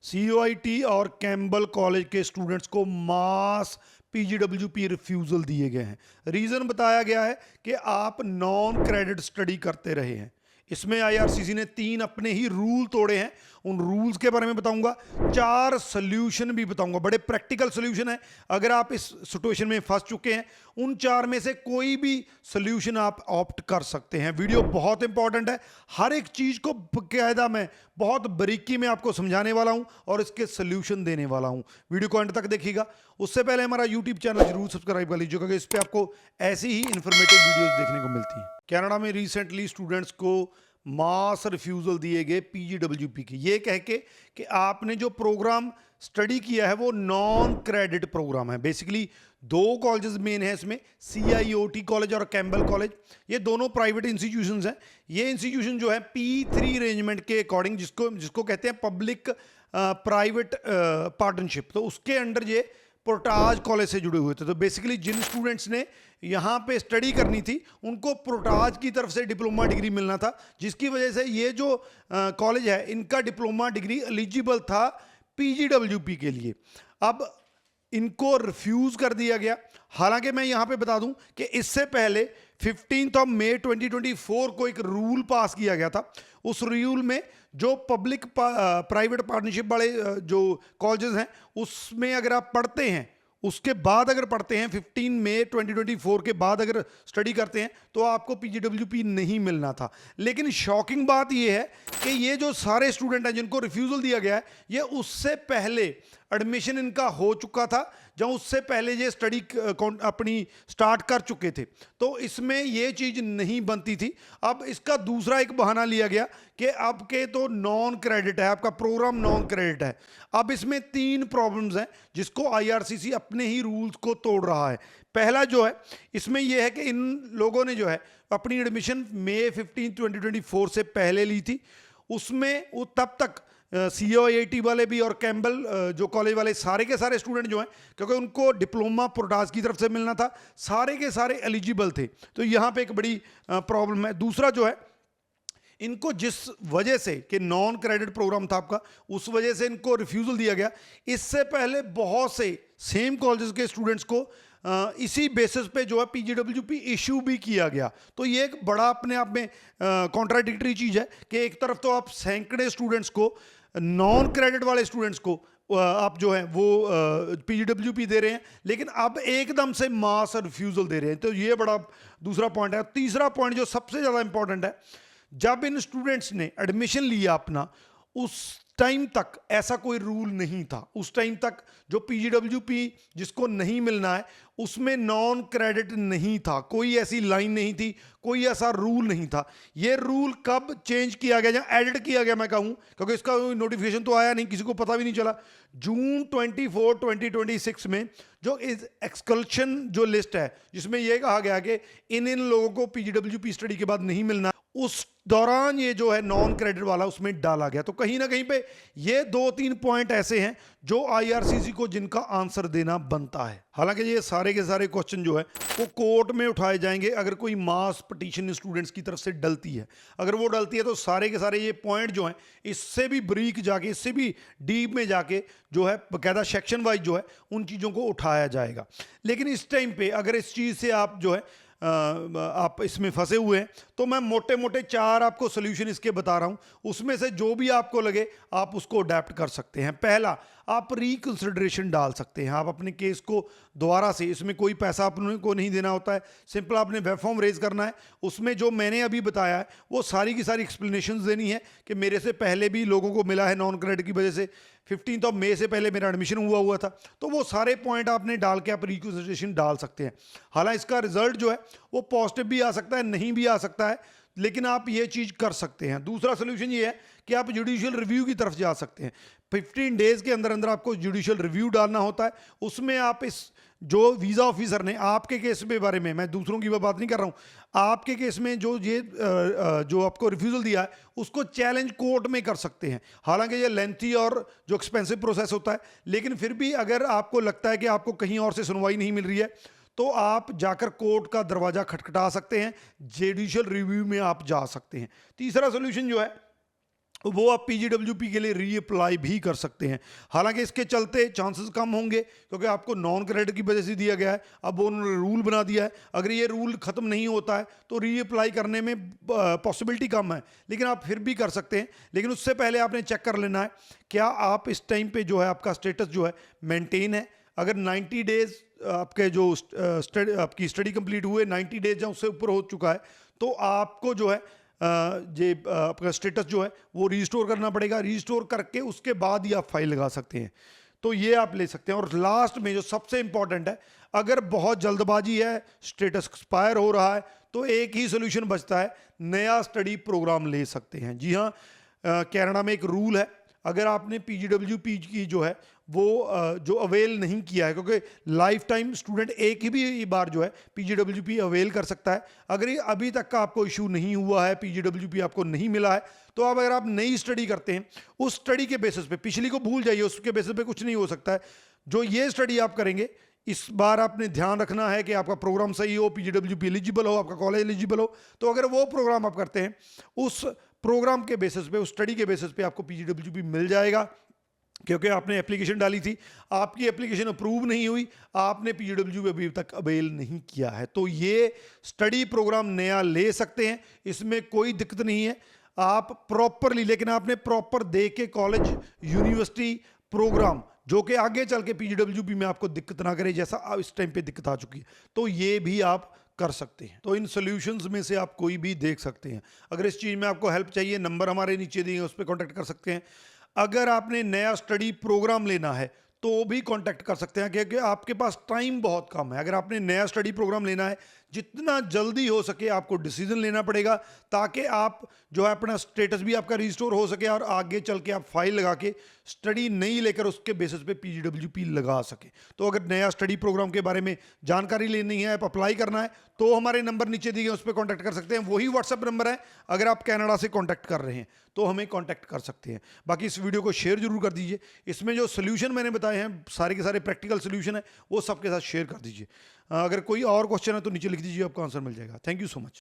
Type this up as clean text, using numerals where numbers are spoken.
COIT और Campbell college के students को मास PGWP रिफ्यूज़ल दिए गए हैं। रीज़न बताया गया है कि आप नॉन क्रेडिट स्टडी करते रहे हैं। इसमें IRCC ने 3 अपने ही रूल तोड़े हैं। उन रूल्स के बारे में बताऊंगा, 4 सोल्यूशन भी बताऊंगा, बड़े प्रैक्टिकल सोल्यूशन है। अगर आप इस सिचुएशन में फंस चुके हैं, उन 4 में से कोई भी सोल्यूशन आप ऑप्ट कर सकते हैं। वीडियो बहुत इंपॉर्टेंट है, हर एक चीज को बकायदा मैं बहुत बारीकी में आपको समझाने वाला हूं और इसके सोल्यूशन देने वाला हूं। वीडियो को एंड तक देखिएगा। उससे पहले हमारा यूट्यूब चैनल जरूर सब्सक्राइब कर लीजिएगा क्योंकि इस पर आपको ऐसी ही इंफॉर्मेटिव वीडियोस देखने को मिलती हैं। कनाडा में रिसेंटली स्टूडेंट्स को मास रिफ्यूज़ल दिए गए PGWP के, ये कह के कि आपने जो प्रोग्राम स्टडी किया है वो नॉन क्रेडिट प्रोग्राम है। बेसिकली 2 कॉलेजेस मेन है इसमें, CIOT कॉलेज और कैम्बल कॉलेज। ये दोनों प्राइवेट इंस्टीट्यूशंस हैं। ये इंस्टीट्यूशन जो है P3 अरेंजमेंट के अकॉर्डिंग, जिसको कहते हैं पब्लिक प्राइवेट पार्टनरशिप, तो उसके अंडर ये पोर्टाज कॉलेज से जुड़े हुए थे। तो बेसिकली जिन स्टूडेंट्स ने यहाँ पे स्टडी करनी थी उनको पोर्टाज की तरफ से डिप्लोमा डिग्री मिलना था, जिसकी वजह से ये जो कॉलेज है इनका डिप्लोमा डिग्री एलिजिबल था PGWP के लिए। अब इनको रिफ्यूज़ कर दिया गया। हालांकि मैं यहाँ पे बता दूं कि इससे पहले 15 मई 2024 को एक रूल पास किया गया था। उस रूल में जो पब्लिक प्राइवेट पार्टनरशिप वाले जो कॉलेजेस हैं उसमें अगर आप पढ़ते हैं, उसके बाद अगर पढ़ते हैं 15 मई 2024 के बाद अगर स्टडी करते हैं तो आपको PGWP नहीं मिलना था। लेकिन शॉकिंग बात यह है कि ये जो सारे स्टूडेंट हैं जिनको रिफ्यूज़ल दिया गया है, ये उससे पहले एडमिशन इनका हो चुका था, जब उससे पहले ये स्टडी अपनी स्टार्ट कर चुके थे। तो इसमें ये चीज़ नहीं बनती थी। अब इसका दूसरा एक बहाना लिया गया कि आपके तो नॉन क्रेडिट है, आपका प्रोग्राम नॉन क्रेडिट है। अब इसमें 3 प्रॉब्लम्स हैं जिसको IRCC अपने ही रूल्स को तोड़ रहा है। पहला जो है इसमें यह है कि इन लोगों ने जो है अपनी एडमिशन मई 15, 2024 से पहले ली थी। उसमें वो तब तक COIT वाले भी और कैम्बल जो कॉलेज वाले सारे के सारे स्टूडेंट जो हैं, क्योंकि उनको डिप्लोमा पोर्टाज की तरफ से मिलना था, सारे के सारे एलिजिबल थे। तो यहाँ पे एक बड़ी प्रॉब्लम है। दूसरा जो है, इनको जिस वजह से कि नॉन क्रेडिट प्रोग्राम था आपका, उस वजह से इनको रिफ्यूज़ल दिया गया। इससे पहले बहुत से सेम कॉलेजेस के स्टूडेंट्स को इसी बेसिस पे जो है PGWP इशू भी किया गया। तो ये एक बड़ा अपने आप में कॉन्ट्राडिक्टरी चीज़ है कि एक तरफ तो आप सैकड़े स्टूडेंट्स को, नॉन क्रेडिट वाले स्टूडेंट्स को आप जो है वो PGWP दे रहे हैं, लेकिन अब एकदम से मास रिफ्यूज़ल दे रहे हैं। तो ये बड़ा दूसरा पॉइंट है। तीसरा पॉइंट जो सबसे ज़्यादा इंपॉर्टेंट है, जब इन स्टूडेंट्स ने एडमिशन लिया अपना, उस टाइम तक ऐसा कोई रूल नहीं था। उस टाइम तक जो PGWP जिसको नहीं मिलना है उसमें नॉन क्रेडिट नहीं था, कोई ऐसी लाइन नहीं थी, कोई ऐसा रूल नहीं था। ये रूल कब चेंज किया गया या एडिट किया गया मैं कहूँ, क्योंकि इसका नोटिफिकेशन तो आया नहीं, किसी को पता भी नहीं चला। जून 24, 2026 में जो इस एक्सकल्शन जो लिस्ट है जिसमें यह कहा गया कि इन लोगों को PGWP स्टडी के बाद नहीं मिलना, उस दौरान ये जो है नॉन क्रेडिट वाला उसमें डाला गया। तो कहीं ना कहीं पे ये 2-3 पॉइंट ऐसे हैं जो IRCC को जिनका आंसर देना बनता है। हालांकि ये सारे के सारे क्वेश्चन जो है वो कोर्ट में उठाए जाएंगे अगर कोई मास पिटीशन स्टूडेंट्स की तरफ से डलती है। अगर वो डलती है तो सारे के सारे ये पॉइंट जो हैं इससे भी ब्रीक जाके, इससे भी डीप में जाके जो है बकायदा सेक्शन वाइज जो है उन चीज़ों को उठाया जाएगा। लेकिन इस टाइम पे अगर इस चीज़ से आप जो है आप इसमें फंसे हुए हैं तो मैं मोटे मोटे 4 आपको सोल्यूशन इसके बता रहा हूं। उसमें से जो भी आपको लगे आप उसको अडेप्ट कर सकते हैं। पहला, आप रिकंसिडरेशन डाल सकते हैं। आप अपने केस को दोबारा से, इसमें कोई पैसा अपने को नहीं देना होता है, सिंपल आपने वेब फॉर्म रेज करना है। उसमें जो मैंने अभी बताया है वो सारी की सारी एक्सप्लेनेशन देनी है कि मेरे से पहले भी लोगों को मिला है नॉन क्रेडिट की वजह से, 15 मई से पहले मेरा एडमिशन हुआ था। तो वो सारे पॉइंट आपने डाल के आप रिकंसिडरेशन डाल सकते हैं। हालांकि इसका रिजल्ट जो है वो पॉजिटिव भी आ सकता है, नहीं भी आ सकता है, लेकिन आप ये चीज़ कर सकते हैं। दूसरा सोल्यूशन ये है कि आप जुडिशियल रिव्यू की तरफ जा सकते हैं। 15 डेज के अंदर अंदर आपको जुडिशियल रिव्यू डालना होता है। उसमें आप इस जो वीज़ा ऑफिसर ने आपके केस के बारे में, मैं दूसरों की बात नहीं कर रहा हूँ, आपके केस में जो ये जो आपको रिफ्यूज़ल दिया है उसको चैलेंज कोर्ट में कर सकते हैं। हालांकि ये लेंथी और जो एक्सपेंसिव प्रोसेस होता है, लेकिन फिर भी अगर आपको लगता है कि आपको कहीं और से सुनवाई नहीं मिल रही है तो आप जाकर कोर्ट का दरवाज़ा खटखटा सकते हैं, जुडिशियल रिव्यू में आप जा सकते हैं। तीसरा सोल्यूशन जो है वो आप पीजीडब्ल्यूपी के लिए रीअप्लाई भी कर सकते हैं। हालांकि इसके चलते चांसेस कम होंगे क्योंकि आपको नॉन क्रेडिट की वजह से दिया गया है। अब वो उन्होंने रूल बना दिया है, अगर ये रूल ख़त्म नहीं होता है तो रीअप्लाई करने में पॉसिबिलिटी कम है, लेकिन आप फिर भी कर सकते हैं। लेकिन उससे पहले आपने चेक कर लेना है क्या आप इस टाइम पे जो है आपका स्टेटस जो है मेंटेन है। अगर 90 डेज आपके जो आपकी स्टडी कंप्लीट हुए 90 डेज या उससे ऊपर हो चुका है तो आपको जो है आपका स्टेटस जो है वो रिस्टोर करना पड़ेगा। रिस्टोर करके उसके बाद ही आप फाइल लगा सकते हैं, तो ये आप ले सकते हैं। और लास्ट में जो सबसे इंपॉर्टेंट है, अगर बहुत जल्दबाजी है, स्टेटस एक्सपायर हो रहा है, तो एक ही सोल्यूशन बचता है, नया स्टडी प्रोग्राम ले सकते हैं। जी हाँ, कनाडा में एक रूल है, अगर आपने पीजीडब्ल्यूपी की जो है वो जो अवेल नहीं किया है, क्योंकि लाइफ टाइम स्टूडेंट एक ही भी बार जो है पीजीडब्ल्यूपी अवेल कर सकता है। अगर ये अभी तक का आपको इशू नहीं हुआ है, पीजीडब्ल्यूपी आपको नहीं मिला है, तो अब अगर आप नई स्टडी करते हैं उस स्टडी के बेसिस पे, पिछली को भूल जाइए, उसके बेसिस पे कुछ नहीं हो सकता है। जो ये स्टडी आप करेंगे इस बार आपने ध्यान रखना है कि आपका प्रोग्राम सही हो, पीजीडब्ल्यूपी एलिजिबल हो, आपका कॉलेज एलिजिबल हो। तो अगर वो प्रोग्राम आप करते हैं उस प्रोग्राम के बेसिस पे, उस स्टडी के बेसिस पे आपको पीजीडब्ल्यूपी मिल जाएगा, क्योंकि आपने एप्लीकेशन डाली थी, आपकी एप्लीकेशन अप्रूव नहीं हुई, आपने पीजीडब्ल्यूपी अभी तक अवेल नहीं किया है, तो ये स्टडी प्रोग्राम नया ले सकते हैं, इसमें कोई दिक्कत नहीं है। आप प्रॉपरली, लेकिन आपने प्रॉपर दे के कॉलेज यूनिवर्सिटी प्रोग्राम जो कि आगे चल के पीजीडब्ल्यूपी में आपको दिक्कत ना करे, जैसा अब इस टाइम पे दिक्कत आ चुकी है, तो ये भी आप कर सकते हैं। तो इन सॉल्यूशंस में से आप कोई भी देख सकते हैं। अगर इस चीज़ में आपको हेल्प चाहिए, नंबर हमारे नीचे दिए हैं, उस पर कॉन्टैक्ट कर सकते हैं। अगर आपने नया स्टडी प्रोग्राम लेना है तो भी कांटेक्ट कर सकते हैं, क्योंकि आपके पास टाइम बहुत कम है। अगर आपने नया स्टडी प्रोग्राम लेना है, जितना जल्दी हो सके आपको डिसीजन लेना पड़ेगा, ताकि आप जो है अपना स्टेटस भी आपका रिस्टोर हो सके और आगे चल के आप फाइल लगा के स्टडी नहीं लेकर उसके बेसिस पे पीजीडब्ल्यूपी लगा सके। तो अगर नया स्टडी प्रोग्राम के बारे में जानकारी लेनी है, आप अप्लाई करना है, तो हमारे नंबर नीचे दिए हैं, उस पर कॉन्टैक्ट कर सकते हैं। वही व्हाट्सएप नंबर है, अगर आप कनाडा से कॉन्टैक्ट कर रहे हैं तो हमें कॉन्टैक्ट कर सकते हैं। बाकी इस वीडियो को शेयर जरूर कर दीजिए। इसमें जो सोल्यूशन मैंने बताए हैं, सारे के सारे प्रैक्टिकल सोल्यूशन है, वो सबके साथ शेयर कर दीजिए। अगर कोई और क्वेश्चन है तो नीचे लिख दीजिए, आपको आंसर मिल जाएगा। Thank you so much.